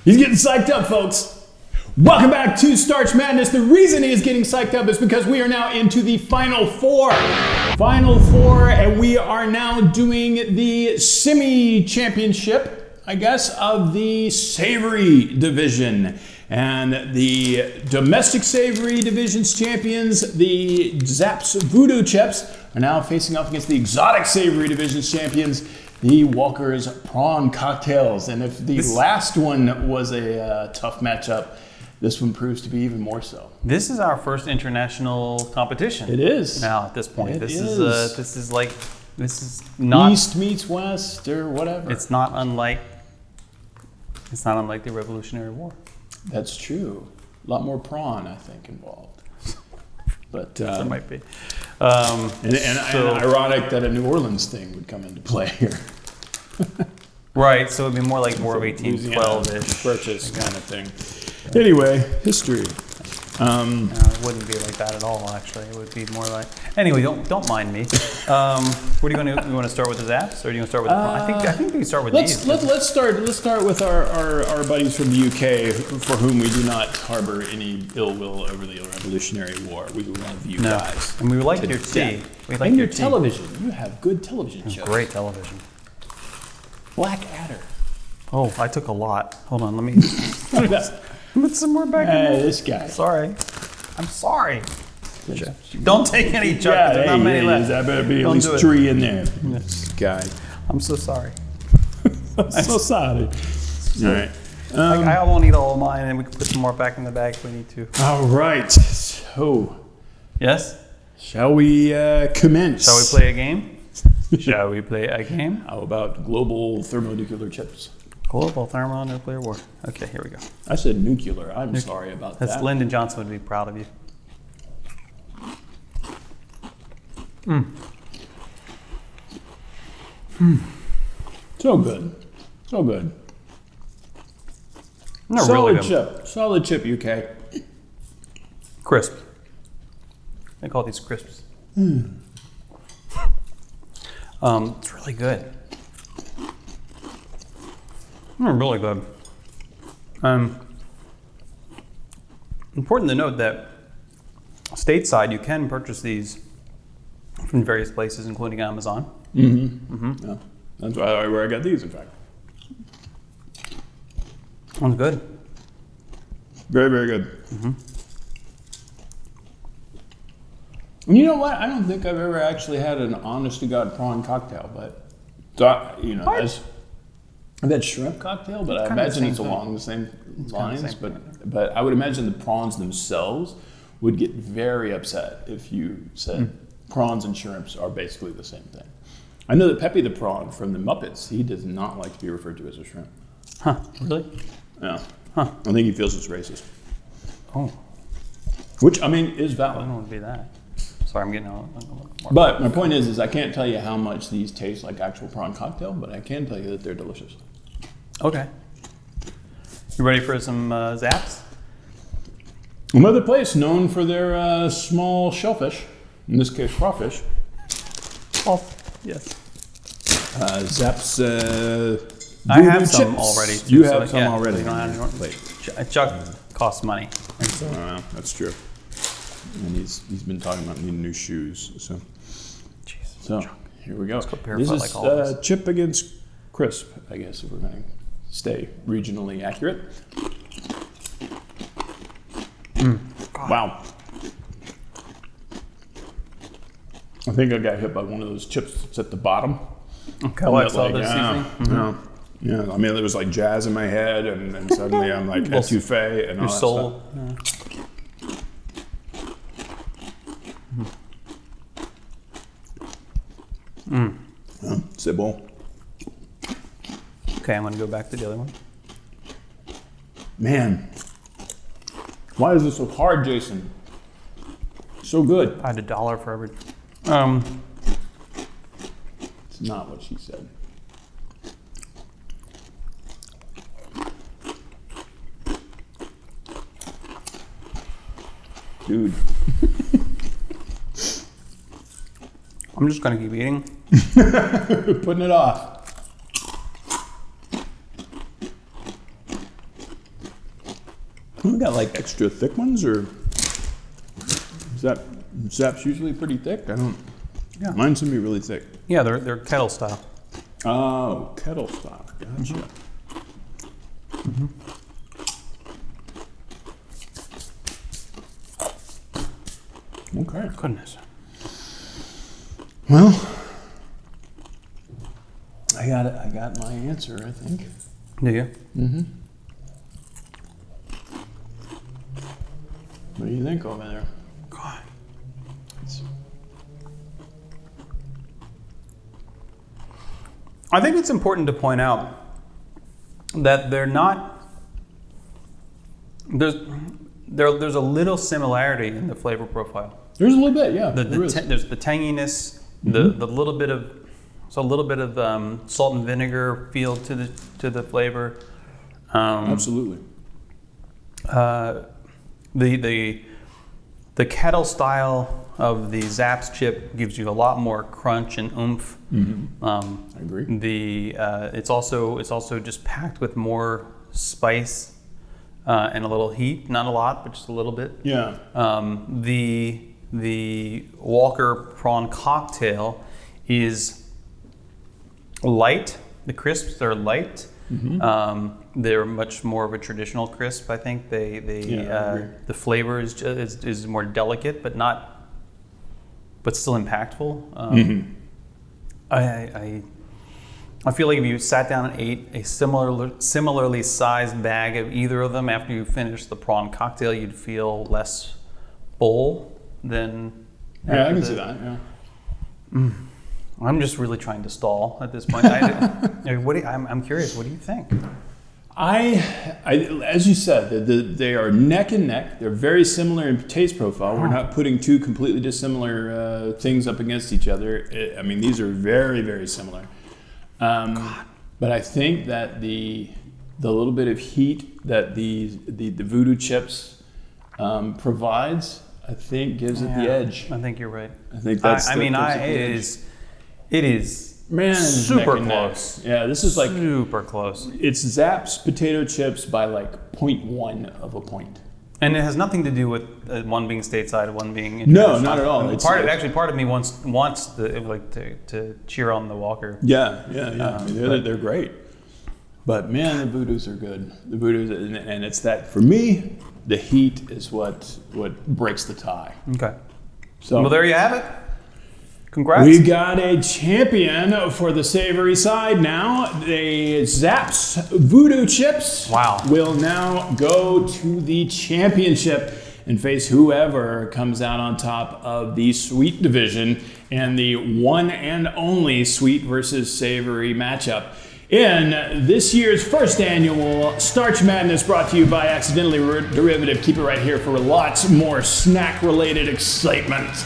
He's getting psyched up, folks. Welcome back to Starch Madness. The reason he is getting psyched up is because we are now into the Final Four. Final Four, and we are now doing the semi-championship, I guess, of the Savory division. And the domestic Savory division's champions, the Zapp's Voodoo Chips, are now facing off against the exotic Savory division's champions, the Walker's Prawn Cocktails. And if the last one was a tough matchup, this one proves to be even more so. This is our first international competition. It is. Now at this point. This is not East meets West or whatever. It's not unlike the Revolutionary War. That's true. A lot more prawn, I think, involved. But there might be. And ironic that a New Orleans thing would come into play here. Right, so it'd be more like more of 1812-ish purchase kind of thing. Anyway, history. It wouldn't be like that at all, actually. It would be more like... Anyway, don't mind me. What are you going to... You want to start with the Zaps, or do you want to start with the Prawn? I think we can start with these. Let's start with our buddies from the UK, for whom we do not harbor any ill will over the Revolutionary War. We love you guys. And we like your tea. We like your television. You have good television shows. Great television. Blackadder. Oh, I took a lot. Hold on, let me... Put some more back in there. This guy. Sorry. I'm sorry. Don't take any, Chuck. There's not many left. That better be at least 3 in there. This guy. I'm so sorry. I'm so sorry. All right. I won't eat all of mine, and we can put some more back in the bag if we need to. All right. So. Yes? Shall we commence? Shall we play a game? Shall we play a game? How about global thermonuclear chips? Global thermonuclear war. Okay, here we go. I said nuclear. I'm sorry about that. Lyndon Johnson would be proud of you. So good. So good. They're solid really good. chip. Solid chip, UK. Crisp. They call these crisps. It's really good. Really good. Important to note that stateside you can purchase these from various places, including Amazon. Yeah. That's where I got these, in fact. One's good. Very, very good. And you know what? I don't think I've ever actually had an honest-to-God prawn cocktail, but I've had shrimp cocktail, but I imagine it's along the same lines. But I would imagine the prawns themselves would get very upset if you said prawns and shrimps are basically the same thing. I know that Pepe the Prawn from the Muppets, he does not like to be referred to as a shrimp. Huh, really? Yeah. Huh. I think he feels it's racist. Oh. Which, I mean, is valid. I don't want to be that. Sorry, I'm getting a little more. But my point is I can't tell you how much these taste like actual prawn cocktail, but I can tell you that they're delicious. Okay. You ready for some Zaps? Another place known for their small shellfish, in this case crawfish. Oh, yes. Zapp's I have some chips. already. Too, you have some already. You don't have any. Wait. Chuck costs money. That's true. And he's been talking about needing new shoes. So, Jesus, here we go. Let's go barefoot This is like always. chip against crisp, I guess, if we're going to stay regionally accurate. Wow. I think I got hit by one of those chips that's at the bottom. Okay, I saw this Yeah, I mean, there was like jazz in my head, and suddenly I'm like etouffee and all your that soul. stuff. C'est bon. Okay, I'm going to go back to the other one. Man, why is this so hard, Jason? So good. I had $1 for every. It's not what she said. Dude. I'm just going to keep eating. Putting it off. We got like extra thick ones, or is that Zapp's usually pretty thick? I don't. Yeah. Mine's gonna be really thick. Yeah, they're kettle style. Oh, kettle style. Gotcha. Mm-hmm. Okay. Goodness. Well, I got it. I got my answer, I think. Do you? Mm-hmm. What do you think over there? God. I think it's important to point out that they're not. There's a little similarity in the flavor profile. There's a little bit, yeah. There's the tanginess, Mm-hmm. the little bit of, so a little bit of salt and vinegar feel to the flavor. Absolutely. The kettle style of the Zapp's chip gives you a lot more crunch and oomph. Mm-hmm. I agree. It's also just packed with more spice and a little heat. Not a lot, but just a little bit. Yeah. The Walker Prawn cocktail is light. The crisps are light. Mm-hmm. They're much more of a traditional crisp. I think I agree. The flavor is more delicate, but still impactful. I feel like if you sat down and ate a similarly sized bag of either of them after you finish the prawn cocktail, you'd feel less full than. Yeah, I can see that. Yeah. I'm just really trying to stall at this point. I'm curious. What do you think? As you said, they are neck and neck. They're very similar in taste profile. We're not putting two completely dissimilar things up against each other. I mean, these are very, very similar. But I think that the little bit of heat that the Voodoo chips provides, I think, gives it the edge. I think you're right. I think that's. It is. Man, super neck and close. neck. Yeah, this is like super close. It's Zapp's potato chips by like 0.1 of a point. And it has nothing to do with one being stateside, one being international. No, not at all. Part of me wants to cheer on the Walker. Yeah. I mean, they're great. But man, the Voodoos are good. The Voodoos, and it's that for me, the heat is what breaks the tie. Okay. So well, there you have it. Congrats. We got a champion for the savory side now. The Zapp's Voodoo chips will now go to the championship and face whoever comes out on top of the sweet division and the one and only sweet versus savory matchup. In this year's first annual Starch Madness, brought to you by Accidentally Derivative. Keep it right here for lots more snack-related excitement.